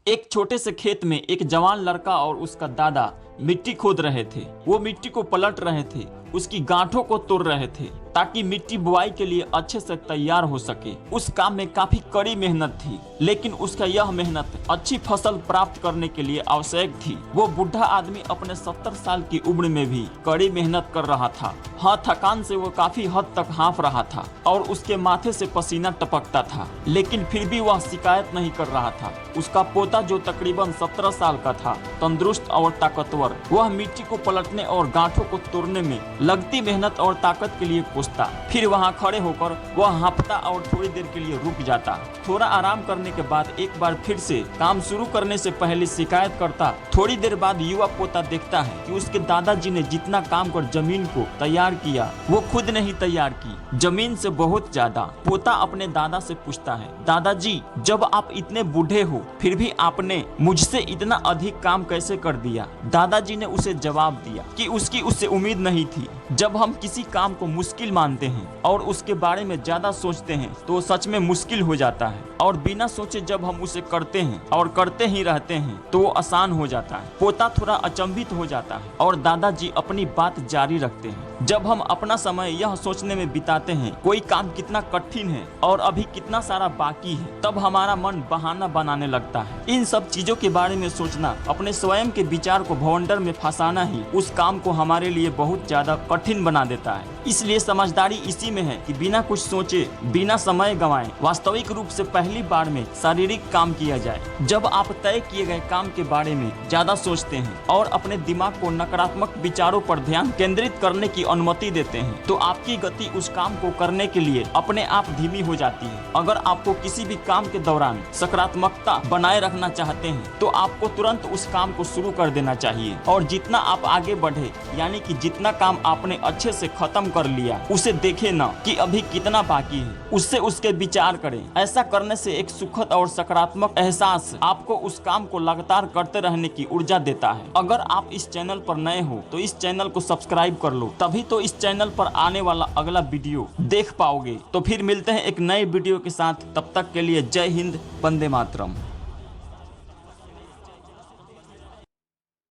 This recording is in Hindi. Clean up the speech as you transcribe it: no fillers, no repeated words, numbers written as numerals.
एक छोटे से खेत में एक जवान लड़का और उसका दादा मिट्टी खोद रहे थे। वो मिट्टी को पलट रहे थे, उसकी गांठों को तोड़ रहे थे ताकि मिट्टी बुआई के लिए अच्छे से तैयार हो सके। उस काम में काफी कड़ी मेहनत थी, लेकिन उसका यह मेहनत अच्छी फसल प्राप्त करने के लिए आवश्यक थी। वो बुढ़ा आदमी अपने 70 साल की उम्र में भी कड़ी मेहनत कर रहा था। हाँ, थकान से वो काफी हद तक हाँफ रहा था और उसके माथे से पसीना टपकता था, लेकिन फिर भी वह शिकायत नहीं कर रहा था। उसका पोता जो तकरीबन 17 साल का था, तंदुरुस्त और ताकतवर, वह मिट्टी को पलटने और गांठों को तोड़ने में लगती मेहनत और ताकत के लिए पूछता। फिर वहां खड़े होकर वह हाँफता और थोड़ी देर के लिए रुक जाता। थोड़ा आराम करने के बाद एक बार फिर से काम शुरू करने से पहले शिकायत करता। थोड़ी देर बाद युवा पोता देखता है कि उसके दादाजी ने जितना काम कर जमीन को तैयार किया, वो खुद नहीं तैयार की, जमीन से बहुत ज्यादा। पोता अपने दादा से पूछता है, दादाजी, जब आप इतने बूढ़े हो फिर भी आपने मुझसे इतना अधिक काम कैसे कर दिया? दादाजी ने उसे जवाब दिया कि उसकी उससे उम्मीद नहीं थी। जब हम किसी काम को मुश्किल मानते हैं और उसके बारे में ज्यादा सोचते हैं तो सच में मुश्किल हो जाता है, और बिना सोचे जब हम उसे करते हैं और करते ही रहते हैं तो वो आसान हो जाता है। पोता थोड़ा अचंभित हो जाता है और दादाजी अपनी बात जारी रखते हैं, जब हम अपना समय यह सोचने में बिताते हैं कोई काम कितना कठिन है और अभी कितना सारा बाकी है, तब हमारा मन बहाना बनाने लगता है। इन सब चीजों के बारे में सोचना, अपने स्वयं के विचार को भवंडर में फंसाना ही उस काम को हमारे लिए बहुत ज्यादा कठिन बना देता है। इसलिए समझदारी इसी में है कि बिना कुछ सोचे, बिना समय गंवाए वास्तविक रूप से पहली बार में शारीरिक काम किया जाए। जब आप तय किए गए काम के बारे में ज्यादा सोचते हैं और अपने दिमाग को नकारात्मक विचारों पर ध्यान केंद्रित करने की अनुमति देते हैं तो आपकी गति उस काम को करने के लिए अपने आप धीमी हो जाती है। अगर आपको किसी भी काम के दौरान सकारात्मकता बनाए रखना चाहते हैं तो आपको तुरंत उस काम को शुरू कर देना चाहिए, और जितना आप आगे बढ़े, यानी कि जितना काम आपने अच्छे से खत्म कर लिया, उसे देखें न कि अभी कितना बाकी है, उससे उसके विचार करें। ऐसा करने से एक सुखद और सकारात्मक एहसास आपको उस काम को लगातार करते रहने की ऊर्जा देता है। अगर आप इस चैनल पर नए हो तो इस चैनल को सब्सक्राइब कर लो, तभी तो इस चैनल पर आने वाला अगला वीडियो देख पाओगे। तो फिर मिलते हैं एक नए वीडियो के साथ, तब तक के लिए जय हिंद, वंदे मातरम।